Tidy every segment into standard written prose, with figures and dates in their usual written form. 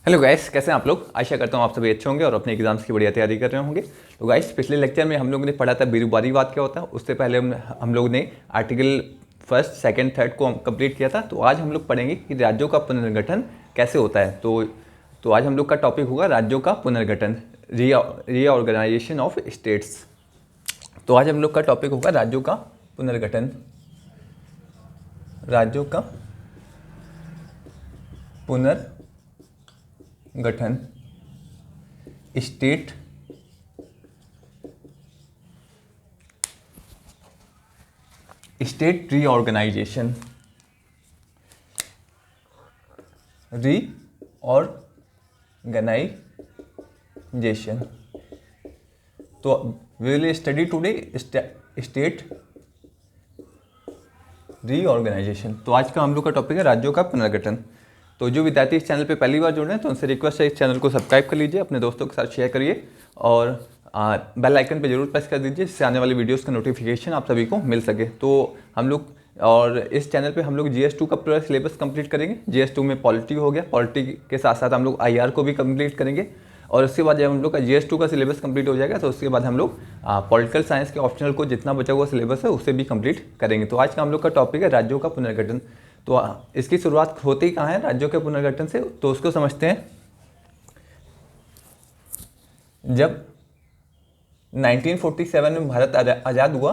Hello guys, कैसे हैं आप लोग। आशा करता हूँ आप सभी अच्छे होंगे और अपने एग्जाम्स की बढ़िया तैयारी कर रहे होंगे। तो गाइस, पिछले लेक्चर में हम लोगों ने पढ़ा था बिरूबारीवाद क्या होता है। उससे पहले हम लोग ने आर्टिकल फर्स्ट, सेकंड, थर्ड को कंप्लीट किया था। तो आज हम लोग पढ़ेंगे कि राज्यों का पुनर्गठन कैसे होता है। तो आज हम लोग का टॉपिक होगा राज्यों का पुनर्गठन, रीऑर्गेनाइजेशन ऑफ स्टेट्स। तो आज हम लोग का टॉपिक होगा राज्यों का पुनर्गठन, राज्यों का पुनर्गठन, स्टेट रीऑर्गेनाइजेशन, तो we will study today state reorganisation. तो आज का हम लोग का टॉपिक है राज्यों का पुनर्गठन। तो जो विद्यार्थी इस चैनल पे पहली बार जुड़ रहे हैं तो उनसे रिक्वेस्ट है इस चैनल को सब्सक्राइब कर लीजिए, अपने दोस्तों के साथ शेयर करिए और बेल आइकन पे जरूर प्रेस कर दीजिए, जिससे आने वाली वीडियोस का नोटिफिकेशन आप सभी को मिल सके। तो हम लोग और इस चैनल पे हम लोग GS2 का पूरा सिलेबस कंप्लीट करेंगे। GS2 में पॉलिटी हो गया, पॉलिटी के साथ साथ हम लोग IR को भी कंप्लीट करेंगे और उसके बाद जब हम लोग का GS2 का सिलेबस कंप्लीट हो जाएगा तो उसके बाद हम लोग पॉलिटिकल साइंस के ऑप्शनल को जितना बचा हुआ सिलेबस है उसे भी कंप्लीट करेंगे। तो आज का हम लोग का टॉपिक है राज्यों का पुनर्गठन। तो इसकी शुरुआत होती कहाँ है राज्यों के पुनर्गठन से, तो उसको समझते हैं। जब 1947 में भारत आज़ाद हुआ,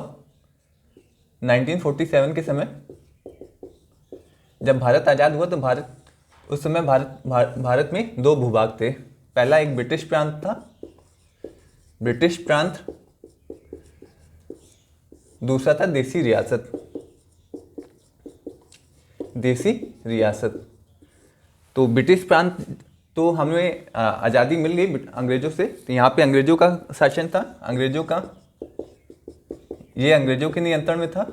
1947 के समय जब भारत आज़ाद हुआ तो उस समय भारत में दो भूभाग थे। पहला एक ब्रिटिश प्रांत था, ब्रिटिश प्रांत, दूसरा था देसी रियासत, देसी रियासत। तो ब्रिटिश प्रांत तो हमें आज़ादी मिल गई अंग्रेजों से, तो यहाँ पे अंग्रेजों का शासन था, ये अंग्रेजों के नियंत्रण में था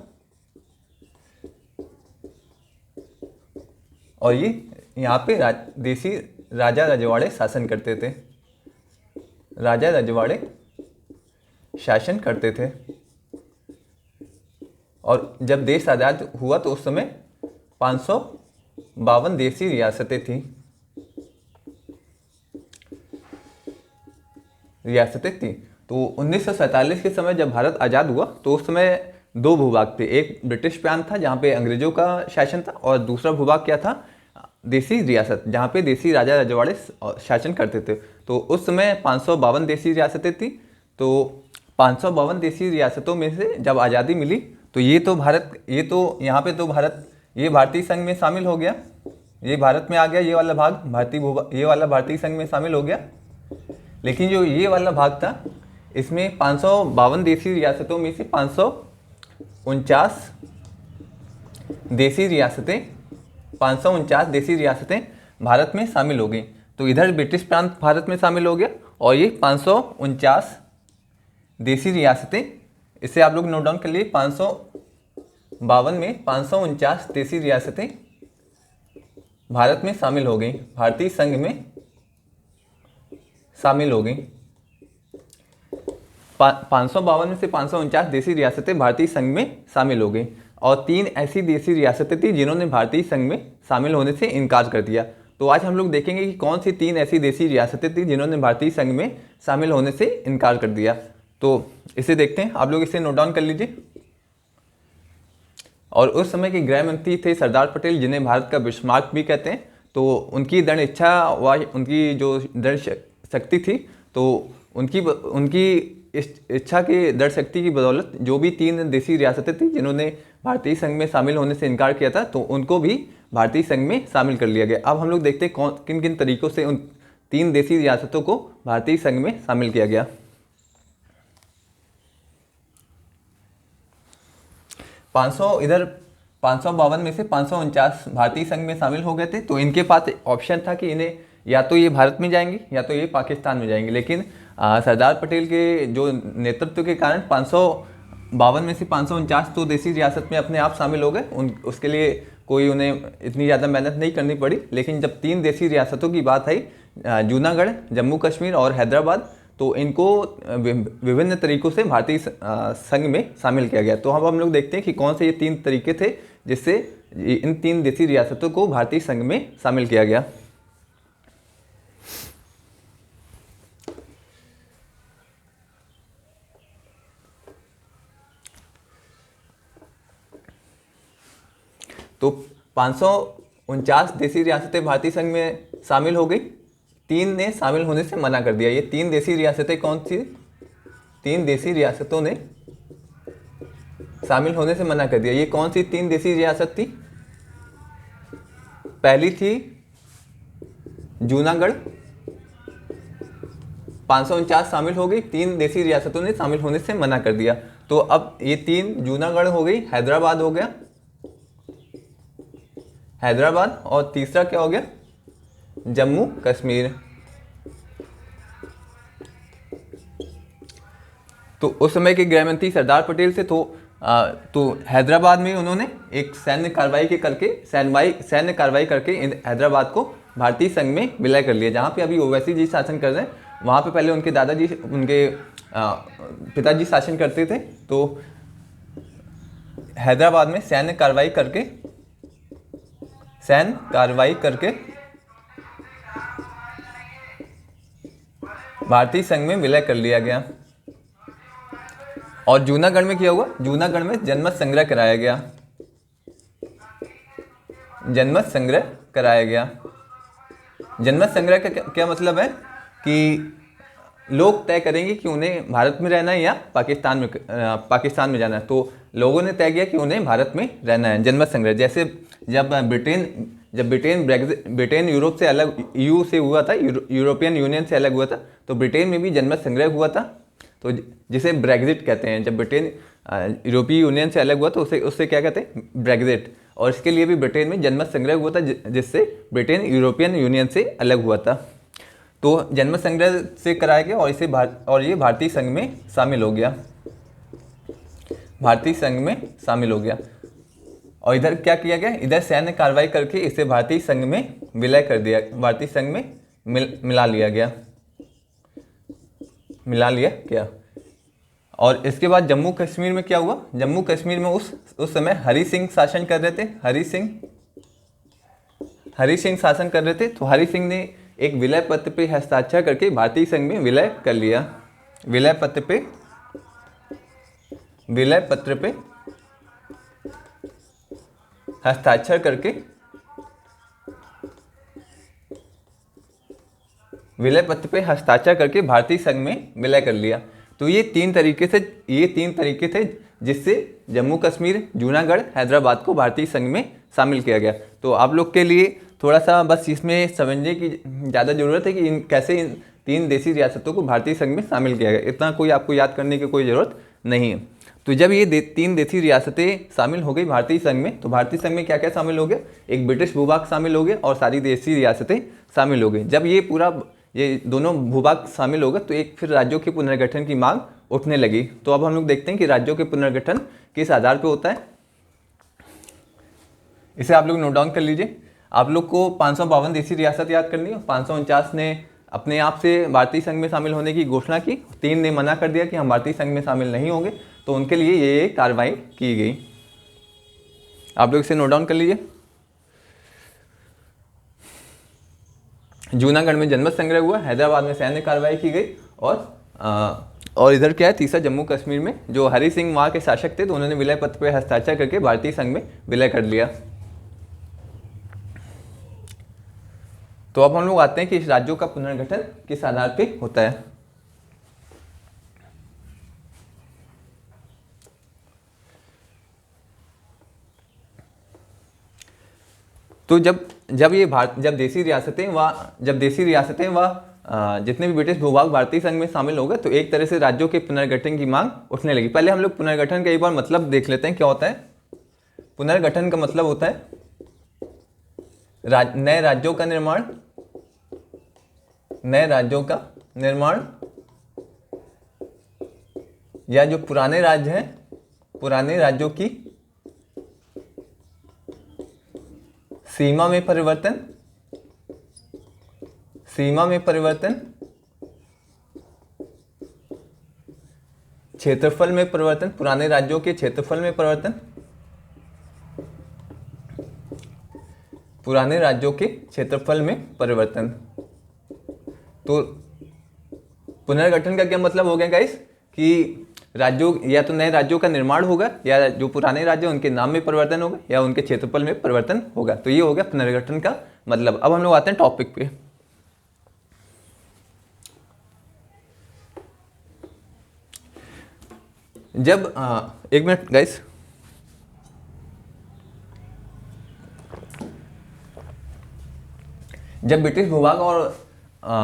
और ये यहाँ पे देसी राजा रजवाड़े शासन करते थे, राजा रजवाड़े शासन करते थे। और जब देश आज़ाद हुआ तो उस समय 552 देसी रियासतें थी, तो 1947 के समय जब भारत आज़ाद हुआ तो उस समय दो भूभाग थे। एक ब्रिटिश प्रांत था जहाँ पे अंग्रेजों का शासन था और दूसरा भूभाग क्या था, देसी रियासत, जहाँ पे देसी राजा रजवाड़े शासन करते थे। तो उस समय 552 देसी रियासतें थी। तो 552 देसी रियासतों में से जब आज़ादी मिली तो ये यहाँ पे तो भारत ये भारतीय संघ में शामिल हो गया, ये भारत में आ गया, ये वाला भाग ये वाला भारतीय संघ में शामिल हो गया। लेकिन जो ये वाला भाग था इसमें 552 देसी रियासतों में से 549 देसी रियासतें भारत में शामिल हो गई। तो इधर ब्रिटिश प्रांत भारत में शामिल हो गया और ये 549 देसी रियासतें, इसे आप लोग नोट डाउन कर लिए। 552 में 549 देसी रियासतें भारत में शामिल हो गई, भारतीय संघ में शामिल हो गई। 552 में से 549 देसी रियासतें भारतीय संघ में शामिल हो गई और 3 ऐसी देसी रियासतें थी जिन्होंने भारतीय संघ में शामिल होने से इनकार कर दिया। तो आज हम लोग देखेंगे कि कौन सी 3 ऐसी देसी रियासतें थी जिन्होंने भारतीय संघ में शामिल होने से इनकार कर दिया। तो इसे देखते हैं, आप लोग इसे नोट डाउन कर लीजिए। और उस समय के गृह मंत्री थे सरदार पटेल, जिन्हें भारत का बिस्मार्क भी कहते हैं। तो उनकी दृढ़ इच्छा व उनकी जो दृढ़ शक्ति थी, तो उनकी इच्छा की दृढ़ शक्ति की बदौलत जो भी 3 देसी रियासतें थी जिन्होंने भारतीय संघ में शामिल होने से इनकार किया था, तो उनको भी भारतीय संघ में शामिल कर लिया गया। अब हम लोग देखते हैं किन किन तरीकों से उन 3 देसी रियासतों को भारतीय संघ में शामिल किया गया। 552 में से 549 भारतीय संघ में शामिल हो गए थे। तो इनके पास ऑप्शन था कि इन्हें या तो ये भारत में जाएंगे या तो ये पाकिस्तान में जाएंगे। लेकिन सरदार पटेल के जो नेतृत्व के कारण 552 में से 549 तो देसी रियासत में अपने आप शामिल हो गए। उसके लिए कोई उन्हें इतनी ज़्यादा मेहनत नहीं करनी पड़ी। लेकिन जब 3 देसी रियासतों की बात आई, जूनागढ़, जम्मू कश्मीर और हैदराबाद, तो इनको विभिन्न तरीकों से भारतीय संघ में शामिल किया गया। तो हम लोग देखते हैं कि कौन से ये 3 तरीके थे जिससे इन 3 देसी रियासतों को भारतीय संघ में शामिल किया गया। तो 549 देसी रियासतें भारतीय संघ में शामिल हो गई, 3 ने शामिल होने से मना कर दिया। ये 3 देसी रियासतें कौन सी? 3 देसी रियासतों ने शामिल होने से मना कर दिया। ये कौन सी 3 देसी रियासत थी? पहली थी जूनागढ़, 549 शामिल हो गई, 3 देसी रियासतों ने शामिल होने से मना कर दिया। तो अब ये 3 जूनागढ़ हो गई, हैदराबाद हो गया, हैदराबाद, और तीसरा क्या हो गया? जम्मू कश्मीर। तो उस समय के गृहमंत्री सरदार पटेल थे, तो हैदराबाद में उन्होंने एक सैन्य कार्रवाई करके हैदराबाद को भारतीय संघ में विलय कर लिया। जहाँ पे अभी ओवैसी जी शासन कर रहे हैं, वहाँ पे पहले उनके पिताजी शासन करते थे। तो हैदराबाद में सैन्य कार्रवाई करके भारतीय संघ में विलय कर लिया गया। और जूनागढ़ में क्या हुआ? जूनागढ़ में जनमत संग्रह कराया गया। जनमत संग्रह का क्या मतलब है कि लोग तय करेंगे कि उन्हें भारत में रहना है या पाकिस्तान में जाना है। तो लोगों ने तय किया कि उन्हें भारत में रहना है। जनमत संग्रह, जैसे जब ब्रिटेन यूरोप से अलग, ईयू से हुआ था, यूरोपियन यूनियन से अलग हुआ था, तो ब्रिटेन में भी जनमत संग्रह हुआ था, तो जिसे ब्रेग्जिट कहते हैं। जब ब्रिटेन यूरोपीय यूनियन से अलग हुआ तो उससे क्या कहते हैं? ब्रेग्जिट। और इसके लिए भी ब्रिटेन में जनमत संग्रह हुआ था, जिससे ब्रिटेन यूरोपियन यूनियन से अलग हुआ था। तो जनमत संग्रह से कराया गया और ये भारतीय संघ में शामिल हो गया। और इधर क्या किया गया? इधर सैन्य कार्रवाई करके इसे भारतीय संघ में विलय कर दिया, भारतीय संघ में मिला लिया गया। और इसके बाद जम्मू कश्मीर में क्या हुआ? जम्मू कश्मीर में उस समय हरि सिंह शासन कर रहे थे। हरि सिंह शासन कर रहे थे। तो हरि सिंह ने एक विलय पत्र पे हस्ताक्षर करके भारतीय संघ में विलय कर लिया। विलय पत्र पे हस्ताक्षर करके भारतीय संघ में विलय कर लिया। तो ये तीन तरीके थे जिससे जम्मू कश्मीर, जूनागढ़, हैदराबाद को भारतीय संघ में शामिल किया गया। तो आप लोग के लिए थोड़ा सा बस इसमें समझने की ज़्यादा ज़रूरत है कि कैसे इन 3 देसी रियासतों को भारतीय संघ में शामिल किया गया। इतना कोई आपको याद करने की कोई ज़रूरत नहीं है। तो जब ये 3 देसी रियासतें शामिल हो गई भारतीय संघ में, तो भारतीय संघ में क्या क्या शामिल हो गया? एक ब्रिटिश भूभाग शामिल हो गया और सारी देसी रियासतें शामिल हो गई। जब ये दोनों भूभाग शामिल हो गए तो एक फिर राज्यों के पुनर्गठन की मांग उठने लगी। तो अब हम लोग देखते हैं कि राज्यों के पुनर्गठन किस आधार पर होता है। इसे आप लोग नोट डाउन कर लीजिए। आप लोग को 552 देसी रियासत याद करनी है। 549 ने अपने आप से भारतीय संघ में शामिल होने की घोषणा की, 3 ने मना कर दिया कि हम भारतीय संघ में शामिल नहीं होंगे, तो उनके लिए ये कार्रवाई की गई। आप लोग इसे नोट डाउन कर लीजिए। जूनागढ़ में जनमत संग्रह हुआ, हैदराबाद में सैन्य कार्रवाई की गई, और इधर क्या है, तीसरा जम्मू कश्मीर में जो हरि सिंह वहाँ के शासक थे, तो उन्होंने विलय पत्र पर हस्ताक्षर करके भारतीय संघ में विलय कर लिया। तो अब हम लोग आते हैं कि इस राज्यों का पुनर्गठन किस आधार पे होता है। तो जब देसी रियासतें व जितने भी ब्रिटिश भूभाग भारतीय संघ में शामिल हो गए, तो एक तरह से राज्यों के पुनर्गठन की मांग उठने लगी। पहले हम लोग पुनर्गठन का एक बार मतलब देख लेते हैं क्या होता है। पुनर्गठन का मतलब होता है नए राज्यों का निर्माण, या जो पुराने राज्य हैं, पुराने राज्यों की सीमा में परिवर्तन, क्षेत्रफल में परिवर्तन, पुराने राज्यों के क्षेत्रफल में परिवर्तन, पुराने राज्यों के क्षेत्रफल में परिवर्तन। तो पुनर्गठन का क्या मतलब हो गया गाइस, कि राज्यों या तो नए राज्यों का निर्माण होगा, या जो पुराने राज्य उनके नाम में परिवर्तन होगा, या उनके क्षेत्रफल में परिवर्तन होगा। तो ये हो गया पुनर्गठन का मतलब। अब हम लोग आते हैं टॉपिक पे। जब एक मिनट गाइस, जब ब्रिटिश भूभाग और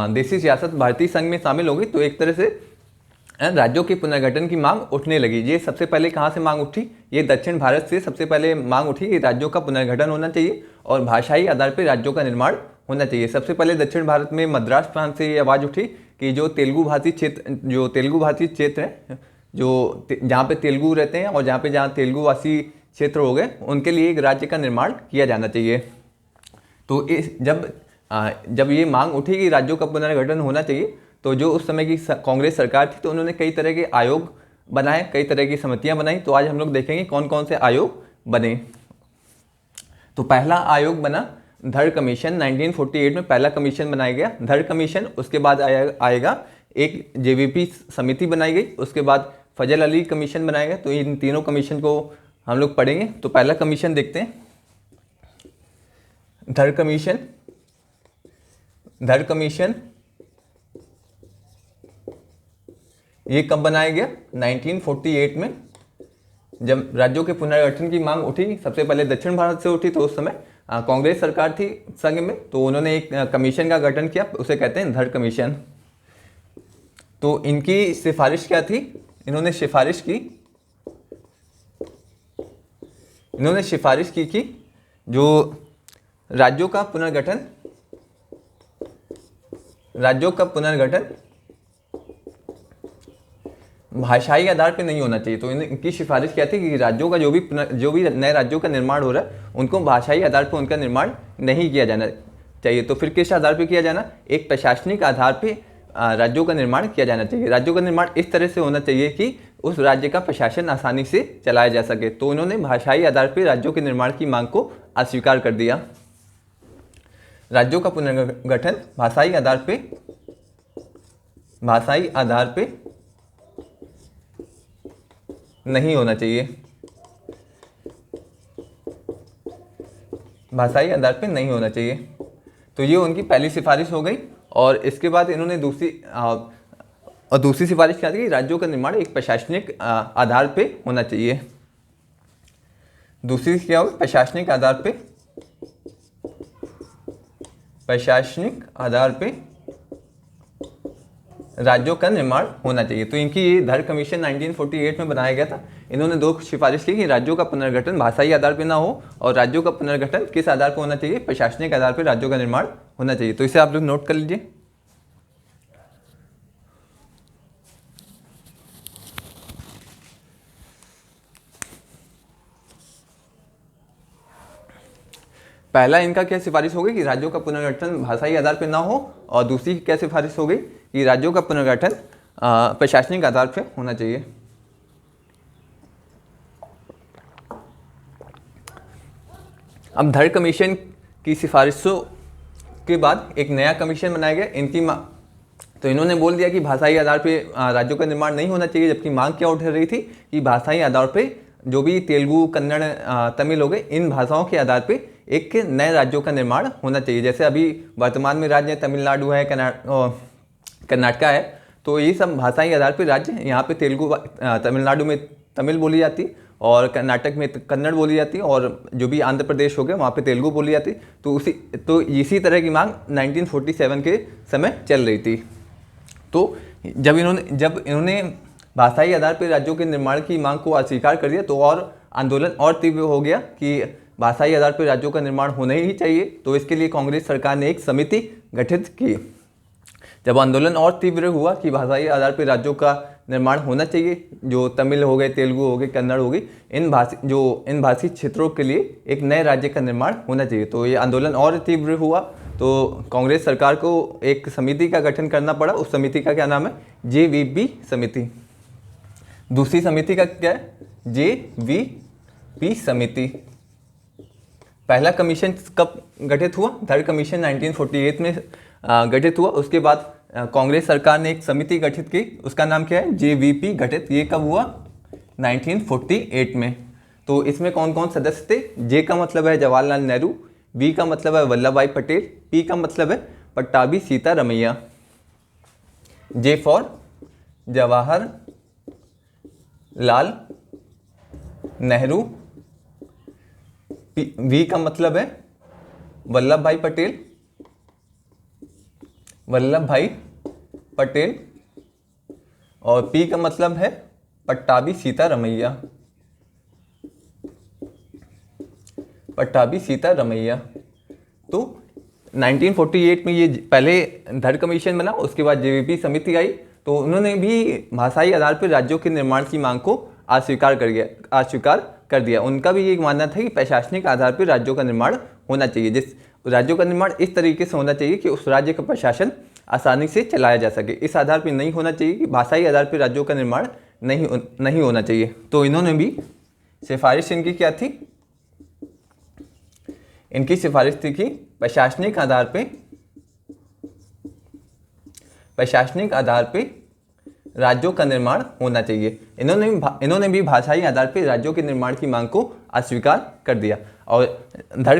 देशी सियासत भारतीय संघ में शामिल हो गई तो एक तरह से राज्यों के पुनर्गठन की मांग उठने लगी। ये सबसे पहले कहाँ से मांग उठी? ये दक्षिण भारत से सबसे पहले मांग उठी कि राज्यों का पुनर्गठन होना चाहिए और भाषाई आधार पर राज्यों का निर्माण होना चाहिए। सबसे पहले दक्षिण भारत में मद्रास प्रांत से ये आवाज़ उठी कि जो तेलुगु भाषी क्षेत्र है, जो जहाँ पे तेलुगु रहते हैं और जहाँ तेलुगु भाषी क्षेत्र हो गए, उनके लिए एक राज्य का निर्माण किया जाना चाहिए। तो जब ये मांग उठी कि राज्यों का पुनर्गठन होना चाहिए, तो जो उस समय की कांग्रेस सरकार थी तो उन्होंने कई तरह के आयोग बनाए, कई तरह की समितियां बनाई। तो आज हम लोग देखेंगे कौन कौन से आयोग बने। तो पहला आयोग बना धड़ कमीशन। 1948 में पहला कमीशन बनाया गया, धड़ कमीशन। उसके बाद आएगा एक जेवीपी समिति बनाई गई, उसके बाद फजल अली कमीशन बनाया गया। तो इन तीनों कमीशन को हम लोग पढ़ेंगे। तो पहला कमीशन देखते हैं, धड़ कमीशन। धड़ कमीशन ये कब बनाया गया? 1948 में, जब राज्यों के पुनर्गठन की मांग उठी। सबसे पहले दक्षिण भारत से उठी, तो उस समय कांग्रेस सरकार थी संघ में, तो उन्होंने एक कमीशन का गठन किया, उसे कहते हैं धड़ कमीशन। तो इनकी सिफारिश क्या थी? इन्होंने सिफारिश की कि जो राज्यों का पुनर्गठन भाषाई आधार पे नहीं होना चाहिए। तो इनकी सिफारिश क्या थी कि राज्यों का जो भी नए राज्यों का निर्माण हो रहा है, उनको भाषाई आधार पे उनका निर्माण नहीं किया जाना चाहिए। तो फिर किस आधार पे किया जाना? एक प्रशासनिक आधार पे राज्यों का निर्माण किया जाना चाहिए। राज्यों का निर्माण इस तरह से होना चाहिए कि उस राज्य का प्रशासन आसानी से चलाया जा सके। तो उन्होंने भाषाई आधार पर राज्यों के निर्माण की मांग को अस्वीकार कर दिया। राज्यों का पुनर्गठन भाषाई आधार पे नहीं होना चाहिए। भाषाई आधार पे नहीं होना चाहिए। तो ये उनकी पहली सिफारिश हो गई। और इसके बाद इन्होंने दूसरी सिफारिश क्या थी? राज्यों का निर्माण एक प्रशासनिक आधार पे होना चाहिए। दूसरी क्या होगी? प्रशासनिक आधार पे राज्यों का निर्माण होना चाहिए। तो इनकी ये धड़ कमीशन 1948 में बनाया गया था। इन्होंने दो सिफारिश की कि राज्यों का पुनर्गठन भाषाई आधार पे ना हो, और राज्यों का पुनर्गठन किस आधार पर होना चाहिए? प्रशासनिक आधार पर राज्यों का निर्माण होना चाहिए। तो इसे आप लोग नोट कर लीजिए। पहला इनका क्या सिफारिश हो गई कि राज्यों का पुनर्गठन भाषाई आधार पर ना हो, और दूसरी क्या सिफारिश हो गई कि राज्यों का पुनर्गठन प्रशासनिक आधार पर होना चाहिए। अब धड़ कमीशन की सिफारिशों के बाद एक नया कमीशन बनाया गया। तो इन्होंने बोल दिया कि भाषाई आधार पे राज्यों का निर्माण नहीं होना चाहिए, जबकि मांग क्या उठ रही थी कि भाषाई आधार पे जो भी तेलुगु, कन्नड़, तमिल हो गए, इन भाषाओं के आधार पे एक नए राज्यों का निर्माण होना चाहिए। जैसे अभी वर्तमान में राज्य तमिलनाडु है, कर्नाटका है, तो ये सब भाषाई आधार पे राज्य। यहाँ पे तमिलनाडु में तमिल बोली जाती, और कर्नाटक में कन्नड़ बोली जाती, और जो भी आंध्र प्रदेश हो गया वहाँ पे तेलुगु बोली जाती। तो इसी तरह की मांग 1947 के समय चल रही थी। तो जब इन्होंने भाषाई आधार पर राज्यों के निर्माण की मांग को अस्वीकार कर दिया, तो और आंदोलन और तीव्र हो गया कि भाषाई आधार पर राज्यों का निर्माण होना ही चाहिए। तो इसके लिए कांग्रेस सरकार ने एक समिति गठित की। जब आंदोलन और तीव्र हुआ कि भाषाई आधार पर राज्यों का निर्माण होना चाहिए, जो तमिल हो गए, तेलुगु हो गए, कन्नड़ हो गई, इन भाषी क्षेत्रों के लिए एक नए राज्य का निर्माण होना चाहिए। तो ये आंदोलन और तीव्र हुआ, तो कांग्रेस सरकार को एक समिति का गठन करना पड़ा। उस समिति का क्या नाम है? जेवीपी समिति। दूसरी समिति का क्या है? जेवीपी समिति। पहला कमीशन कब गठित हुआ? धड़ कमीशन 1948 में गठित हुआ। उसके बाद कांग्रेस सरकार ने एक समिति गठित की, उसका नाम क्या है, जेवीपी गठित। ये कब हुआ, 1948 में। तो इसमें कौन कौन सदस्य थे, जे का मतलब है जवाहरलाल नेहरू, वी का मतलब है वल्लभ भाई पटेल, पी का मतलब है Pattabhi Sitaramayya. J for Jawaharlal Nehru, V का मतलब है वल्लभ भाई पटेल, वल्लभ भाई पटेल, और पी का मतलब है पट्टाभी सीतारमैया, पट्टाभी सीतारमैया। तो 1948 में ये पहले धर कमीशन बना, उसके बाद जेवीपी समिति आई, तो उन्होंने भी भाषाई आधार पर राज्यों के निर्माण की मांग को अस्वीकार कर दिया। उनका भी ये मानना था कि प्रशासनिक आधार पर राज्यों का निर्माण होना चाहिए, जिस राज्यों का निर्माण इस तरीके से होना चाहिए कि उस राज्य का प्रशासन आसानी से चलाया जा सके। इस आधार पर नहीं होना चाहिए कि भाषाई आधार पर राज्यों का निर्माण नहीं होना चाहिए। तो इन्होंने भी सिफारिश इनकी क्या थी, इनकी सिफारिश थी कि प्रशासनिक आधार पे राज्यों का निर्माण होना चाहिए। इन्होंने भी भाषाई आधार पर राज्यों के निर्माण की मांग को अस्वीकार कर दिया, और धर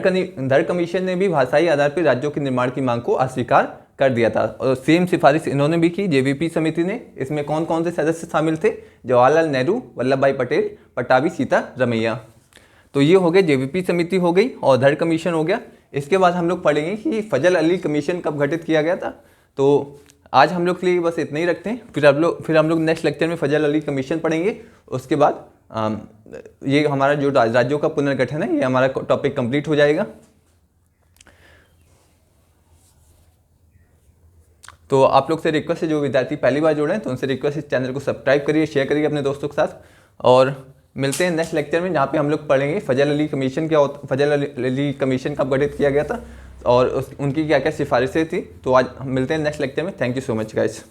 कमीशन ने भी भाषाई आधार पर राज्यों के निर्माण की मांग को अस्वीकार कर दिया था। और सेम सिफारिश इन्होंने भी की, जेवीपी समिति ने। इसमें कौन कौन से सदस्य शामिल थे, जवाहरलाल नेहरू, वल्लभ भाई पटेल, पट्टाभी सीतारमैया। तो ये हो गए, जेवीपी समिति हो गई और धर कमीशन हो गया। इसके बाद हम लोग पढ़ेंगे कि फजल अली कमीशन कब गठित किया गया था। तो आज हम लोग के लिए बस इतना ही रखते हैं, फिर हम लोग नेक्स्ट लेक्चर में फजल अली कमीशन पढ़ेंगे। उसके बाद ये हमारा जो राज्यों का पुनर्गठन है, ये हमारा टॉपिक कंप्लीट हो जाएगा। तो आप लोग से रिक्वेस्ट है, जो विद्यार्थी पहली बार जुड़े हैं तो उनसे रिक्वेस्ट है, चैनल को सब्सक्राइब करिए, शेयर करिए अपने दोस्तों के साथ। और मिलते हैं नेक्स्ट लेक्चर में, जहाँ पे हम लोग पढ़ेंगे फजल अली कमीशन कब गठित किया गया था और उनकी क्या क्या सिफारिशें थी। तो आज मिलते हैं नेक्स्ट लेक्चर में। Thank you so much guys.